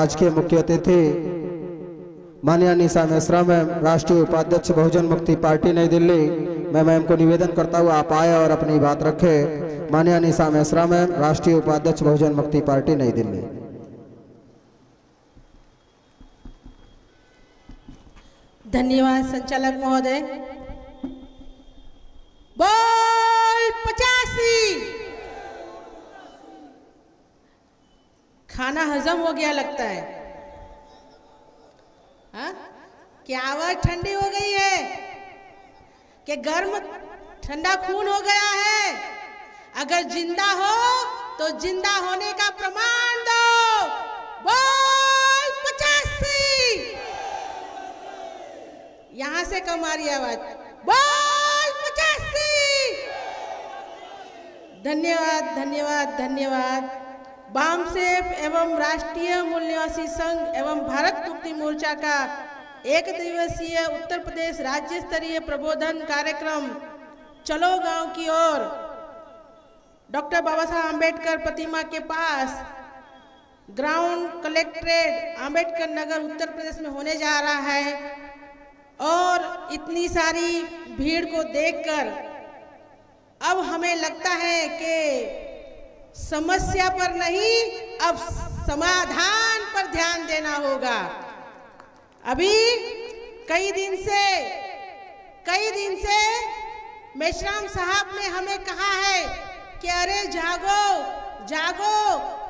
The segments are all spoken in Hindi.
आज के मुख्य अतिथि माननीय निशा मिश्रा मैम, राष्ट्रीय उपाध्यक्ष बहुजन मुक्ति पार्टी नई दिल्ली। मैं मैम को निवेदन करता हुआ आप आए और अपनी बात रखे। माननीय निशा मिश्रा मैम, राष्ट्रीय उपाध्यक्ष बहुजन मुक्ति पार्टी नई दिल्ली। धन्यवाद संचालक महोदय। बोल 85। खाना हजम हो गया लगता है। हाँ? क्या आवाज ठंडी हो गई है कि गर्म ठंडा खून हो गया है? अगर जिंदा हो तो जिंदा होने का प्रमाण दो। बोल 85। यहां से कम आ रही आवाज। बोल 85। धन्यवाद धन्यवाद धन्यवाद। बामसेफ एवं राष्ट्रीय मूल निवासी संघ एवं भारत मुक्ति मोर्चा का एक दिवसीय उत्तर प्रदेश राज्य स्तरीय प्रबोधन कार्यक्रम चलो गांव की ओर डॉक्टर बाबा साहब आम्बेडकर प्रतिमा के पास ग्राउंड कलेक्ट्रेट आम्बेडकर नगर उत्तर प्रदेश में होने जा रहा है। और इतनी सारी भीड़ को देखकर अब हमें लगता है कि समस्या पर नहीं, अब समाधान पर ध्यान देना होगा। अभी कई दिन से मेश्राम साहब ने हमें कहा है कि अरे जागो जागो,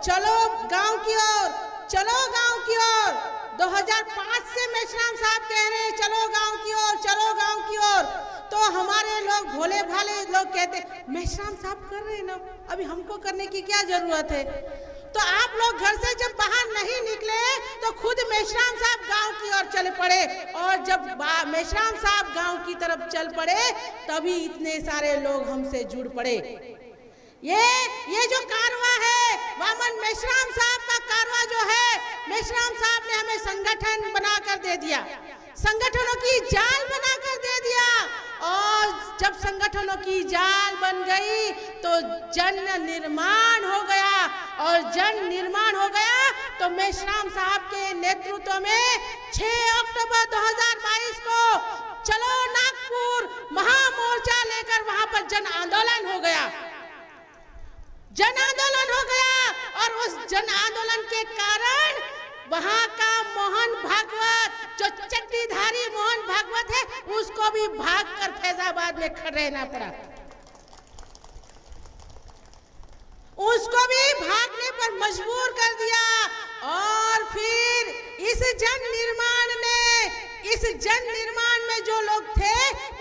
चलो गांव की ओर, चलो गांव की ओर। 2005 से मेश्राम साहब कह रहे हैं चलो गांव की ओर, चलो गांव की ओर। तो हमारे लोग भोले भाले लोग कहते मेश्राम साहब कर रहे हैं ना, अभी हमको करने की क्या जरूरत है। तो आप लोग घर से जब बाहर नहीं निकले तो खुद मेश्राम साहब गांव की ओर चल पड़े, और जब मेश्राम साहब गांव की तरफ चल पड़े तभी इतने सारे लोग हमसे जुड़ पड़े। ये जो कारवा है वामन मेश्राम साहब का कारवा जो है, मेश्राम साहब ने हमें संगठन बनाकर दे दिया, संगठनों की जाल बनाकर दे दिया। और जब संगठनों की जाल बन गई तो जन निर्माण हो गया, और जन निर्माण हो गया तो मेश्राम साहब के नेतृत्व में 6 अक्टूबर 2022 को चलो नागपुर महामोर्चा लेकर वहां पर जन आंदोलन हो गया, जन आंदोलन हो गया। और उस जन आंदोलन के कारण वहां का मोहन भागवत, जो चड्डीधारी मोहन भागवत है, उसको भी भागकर फैजाबाद में खड़ा रहना पड़ा, उसको भी भागने पर मजबूर कर दिया। और फिर इस जन निर्माण में जो लोग थे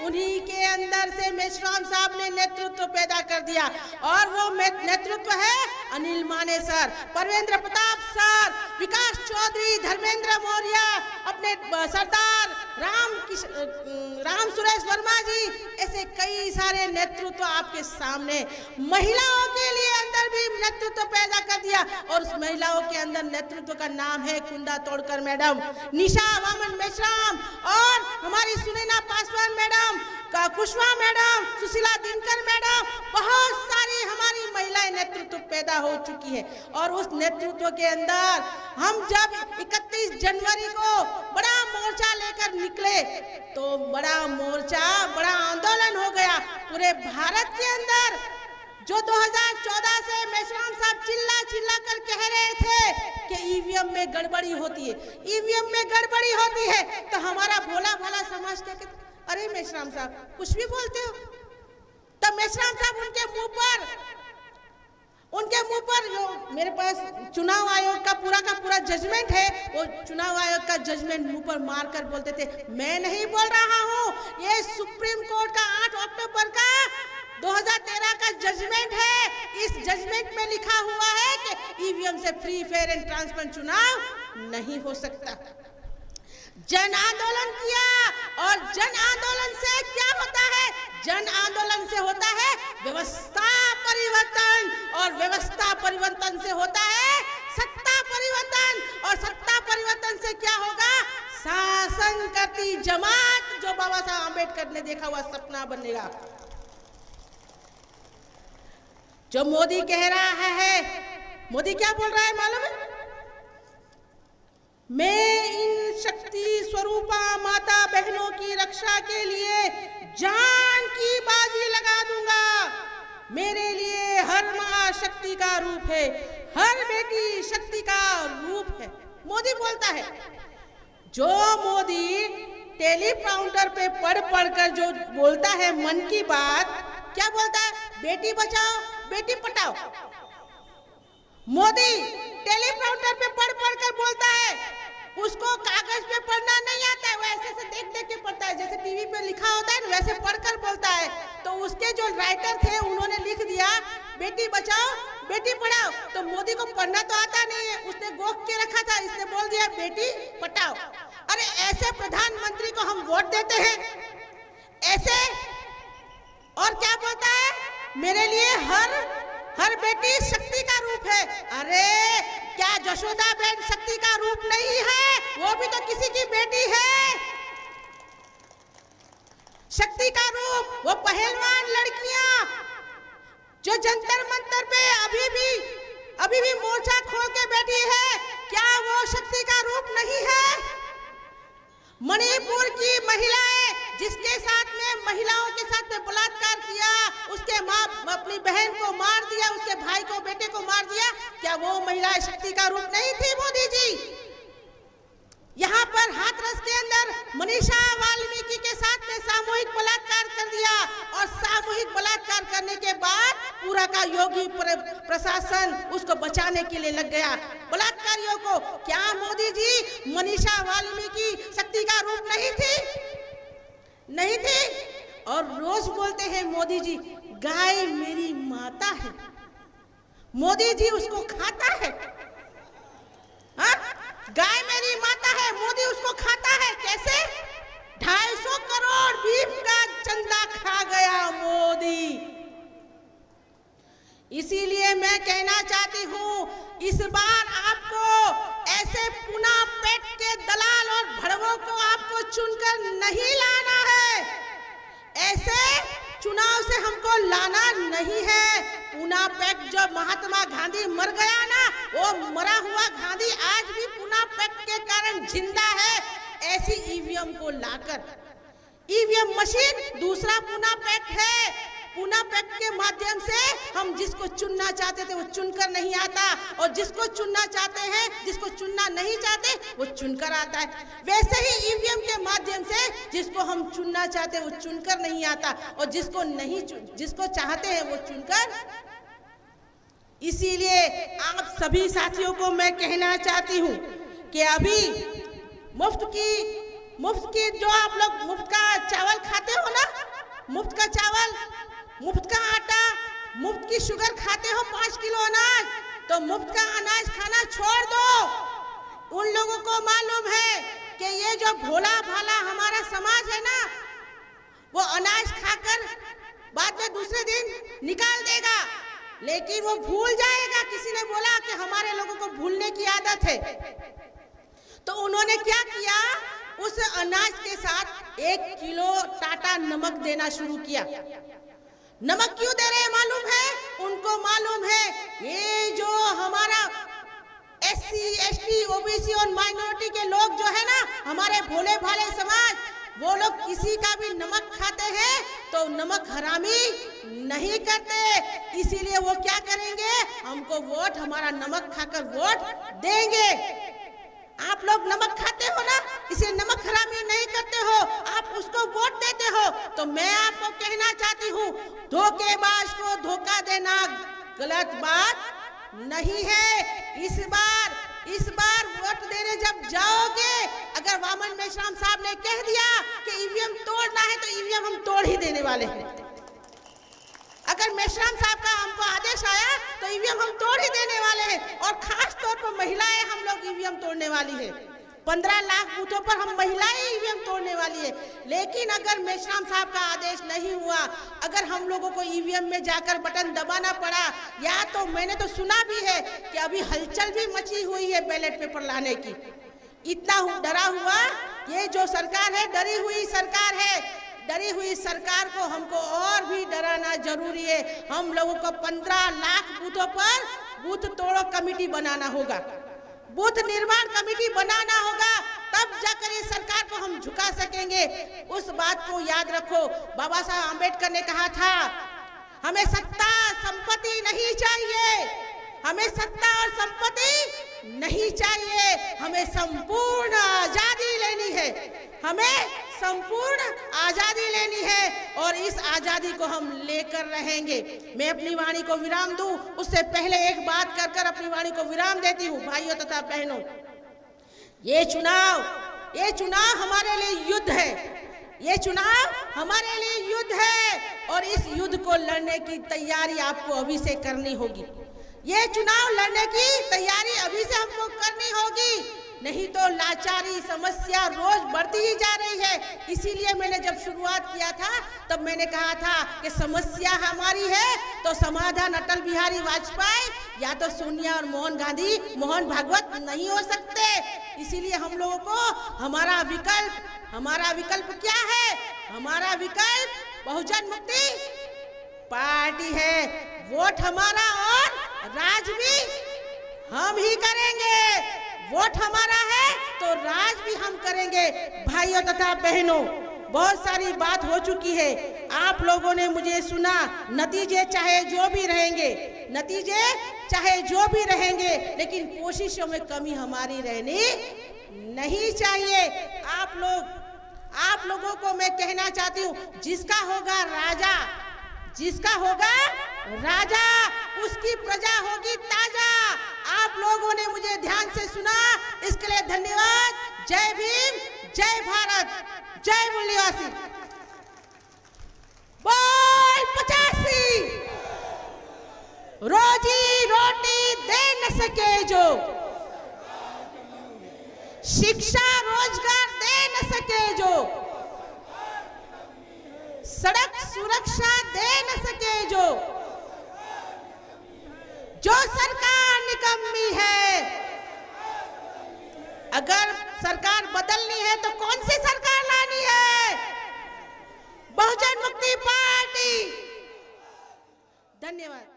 उन्हीं के अंदर से मेश्राम साहब ने नेतृत्व पैदा कर दिया, और वो नेतृत्व है अनिल माने सर, परवेंद्र प्रताप सर, विकास चौधरी, धर्मेंद्र मौर्य, अपने सरदार राम सुरेश वर्मा जी, ऐसे कई सारे नेतृत्व आपके सामने। महिलाओं के लिए अंदर भी नेतृत्व पैदा कर दिया, और उस महिलाओं के अंदर नेतृत्व का नाम है कुंडा तोड़कर मैडम, निशा वामन मेश्राम, और हमारी Sunaina Paswan madam, Kushwaha madam, Sushila Dinkar madam, बहुत सारी हमारी महिलाएं नेतृत्व पैदा हो चुकी है। और उस नेतृत्व के अंदर हम जब 31 जनवरी को बड़ा मोर्चा लेकर निकले तो बड़ा मोर्चा, बड़ा आंदोलन हो गया पूरे भारत के अंदर। जो 2014 से मेश्राम साहब चिल्ला कर कह रहे थे कि ईवीएम में गड़बड़ी होती है, ईवीएम में गड़बड़ी होती है, तो हमारा भोला भाला समाज कहते अरे मेश्राम साहब कुछ भी बोलते हो। तब मेश्राम साहब उनके मुंह पर जो मेरे पास चुनाव आयोग का पूरा जजमेंट है, वो चुनाव आयोग का जजमेंट मुंह पर मारकर बोलते थे मैं नहीं बोल रहा हूँ, ये सुप्रीम कोर्ट का 8 अक्टूबर का 2013 का जजमेंट है। इस जजमेंट में लिखा हुआ है कि ईवीएम से फ्री फेयर एंड ट्रांसपेरेंट चुनाव नहीं हो सकता। जन आंदोलन किया, और जन आंदोलन से क्या होता है? जन आंदोलन से होता है व्यवस्था परिवर्तन, और व्यवस्था परिवर्तन से होता है सत्ता परिवर्तन, और सत्ता परिवर्तन से क्या होगा? शासन करती जमात, जो बाबा साहब आम्बेडकर ने देखा हुआ सपना बनेगा। जो मोदी कह रहा है, मोदी क्या बोल रहा है मालूम है? मैं इन शक्ति स्वरूपा माता बहनों की रक्षा के लिए जान की बाजी लगा दूंगा। मेरे लिए हर माँ शक्ति का रूप है, हर बेटी शक्ति का रूप है, मोदी बोलता है। जो मोदी टेलीप्रॉम्प्टर पे पढ़ कर जो बोलता है मन की बात, क्या बोलता है? बेटी बचाओ बेटी पढ़ाओ। मोदी टेलीप्रॉम्प्टर पे पढ़ कर बोलता है, उसको कागज पे पढ़ना नहीं आता है, वो ऐसे देख के पढ़ता है, जैसे टीवी पे लिखा होता है ना वैसे पढ़कर बोलता है। तो उसके जो राइटर थे उन्होंने लिख दिया बेटी बचाओ बेटी पढ़ाओ। तो मोदी को पढ़ना तो आता नहीं है, उसने गोख के रखा था, इसने बोल दिया बेटी पढ़ाओ। अरे ऐसे प्रधानमंत्री को हम वोट देते हैं ऐसे? और क्या बोलता है? मेरे लिए हर बेटी शक्ति का रूप है। अरे क्या जशोदा बहन शक्ति का रूप नहीं है? वो भी तो किसी की बेटी है। शक्ति का रूप वो पहलवान लड़कियां जो जंतर मंतर पे अभी भी मोर्चा खोल के बैठी है, क्या वो शक्ति का रूप नहीं है? मणिपुर की महिलाएं जिसके साथ में महिलाओं के साथ में बलात्कार किया, उसके माँ अपनी बहन को मार दिया, उसके भाई को बेटे को मार दिया, क्या वो महिलाएं शक्ति का रूप नहीं थी मोदी जी? यहाँ पर हाथरस के अंदर मनीषा वाल्मीकि के साथ में सामूहिक बलात्कार कर दिया और सामूहिक बलात्कार करने के बाद पूरा का योगी प्रशासन उसको बचाने के लिए लग गया बलात्कारियों को। क्या मोदी जी मनीषा वाल्मीकि शक्ति का रूप नहीं थी? नहीं थी। और रोज बोलते हैं मोदी जी गाय मेरी माता है, मोदी जी उसको खाता है। हाँ? गाय मेरी माता है, मोदी उसको खाता है। कैसे? 250 करोड़ बीफ का चंदा खा गया मोदी। इसीलिए मैं कहना चाहती हूँ इस बार आपको ऐसे पुना पेट के दलाल और भड़वों को आपको चुनकर नहीं लाना है। ऐसे चुनाव से हमको लाना नहीं है। पुना पैक्ट जो महात्मा गांधी मर गया ना, वो मरा हुआ गांधी आज भी पुना पैक्ट के कारण जिंदा है। ऐसी ईवीएम को लाकर, ईवीएम मशीन दूसरा पुना पैक्ट है। पुना पैक्ट के माध्यम से हम जिसको चुनना चाहते थे वो चुनकर नहीं आता, और जिसको चुनना चाहते हैं, जिसको चुनना नहीं चाहते वो चुनकर आता है। वैसे ही ईवीएम के माध्यम से जिसको हम चुनना चाहते हैं वो चुनकर नहीं आता, और जिसको चाहते हैं वो चुनकर। इसीलिए आप सभी साथियों को मैं कहना चाहती हूँ कि अभी मुफ्त की जो आप लोग मुफ्त का चावल खाते हो ना, मुफ्त का चावल, मुफ्त का आटा, मुफ्त की शुगर खाते हो 5 किलो अनाज, तो मुफ्त का अनाज खाना छोड़ दो। उन लोगों को मालूम है कि ये जो भोला भाला हमारा समाज है ना, वो अनाज खाकर बाद में दूसरे दिन निकाल देगा, लेकिन वो भूल जाएगा। किसी ने बोला कि हमारे लोगों को भूलने की आदत है, तो उन्होंने क्या किया, उस अनाज के साथ 1 किलो टाटा नमक देना शुरू किया। नमक क्यों दे रहे हैं मालूम है? उनको मालूम है ये जो हमारा SC, ST, OBC और माइनॉरिटी के लोग जो है ना, हमारे भोले भाले समाज, वो लोग किसी का भी नमक खाते हैं तो नमक हरामी नहीं करते। इसीलिए वो क्या करेंगे, हमको वोट, हमारा नमक खाकर वोट देंगे। आप लोग नमक खाते हो ना, इसे नमक हरामी नहीं करते हो, आप उसको वोट देते हो। तो मैं आपको कहना चाहती हूँ, धोखेबाज को धोखा देना गलत बात नहीं है। इस बार वोट देने जब जाओगे, अगर वामन मेश्राम साहब ने कह दिया कि ईवीएम तोड़ना है, तो ईवीएम हम तोड़ ही देने वाले हैं। अगर मेश्राम साहब का हमको आदेश आया तो ईवीएम हम तोड़ ही देने वाले हैं, और खास तौर पर महिलाएं हम लोग ईवीएम तोड़ने वाली है। 15 लाख बूथों पर हम महिलाएं ईवीएम तोड़ने वाली है। लेकिन अगर मेश्राम साहब का आदेश नहीं हुआ, अगर हम लोगों को ईवीएम में जाकर बटन दबाना पड़ा, या तो मैंने तो सुना भी है कि अभी हलचल भी मची हुई है बैलेट पेपर लाने की। इतना डरा हुआ ये जो सरकार है, डरी हुई सरकार है। डरी हुई सरकार को हमको और भी डराना जरूरी है। हम लोगों को 15 लाख बूथों पर बूथ तोड़ो कमेटी बनाना होगा। बूथ निर्माण कमेटी बनाना होगा, तब जाकर इस सरकार को हम झुका सकेंगे। उस बात को याद रखो। बाबा साहब आम्बेडकर ने कहा था, हमें सत्ता संपत्ति नहीं चाहिए, हमें सत्ता और संपत्ति नहीं चाहिए, हमें संपूर्ण आजादी लेनी है, हमें संपूर्ण आजादी लेनी है और इस आजादी को हम लेकर रहेंगे। मैं अपनी वाणी को विराम दूं, उससे पहले एक बात कर अपनी वाणी को विराम देती हूं। भाइयों तथा बहनों, ये चुनाव हमारे लिए युद्ध है, ये चुनाव हमारे लिए युद्ध है और इस युद्ध को लड़ने की तैयारी आपको अभी से करनी होगी। ये चुनाव लड़ने की तैयारी अभी से हमको करनी होगी, नहीं तो लाचारी समस्या रोज बढ़ती ही जा रही है। इसीलिए मैंने जब शुरुआत किया था तब मैंने कहा था कि समस्या हमारी है तो समाधान अटल बिहारी वाजपेयी या तो सोनिया और मोहन भागवत नहीं हो सकते। इसीलिए हम लोगों को हमारा विकल्प क्या है? हमारा विकल्प बहुजन मुक्ति पार्टी है। वोट हमारा और राज भी हम ही करेंगे। वोट हमारा है तो राज भी हम करेंगे। भाइयों तथा बहनों, बहुत सारी बात हो चुकी है, आप लोगों ने मुझे सुना। नतीजे चाहे जो भी रहेंगे, लेकिन कोशिशों में कमी हमारी रहनी नहीं चाहिए। आप लोगों को मैं कहना चाहती हूँ, जिसका होगा राजा उसकी प्रजा होगी ताजा। आप लोगों ने मुझे ध्यान से सुना, इसके लिए धन्यवाद। जय भीम, जय भारत, जय मूल्यवासी। बोल 85, रोजी रोटी दे न सके जो, शिक्षा रोजगार दे न सके जो, सड़क सुरक्षा दे न सके जो सरकार निकम्मी है। अगर सरकार बदलनी है तो कौन सी सरकार लानी है? बहुजन मुक्ति पार्टी। धन्यवाद।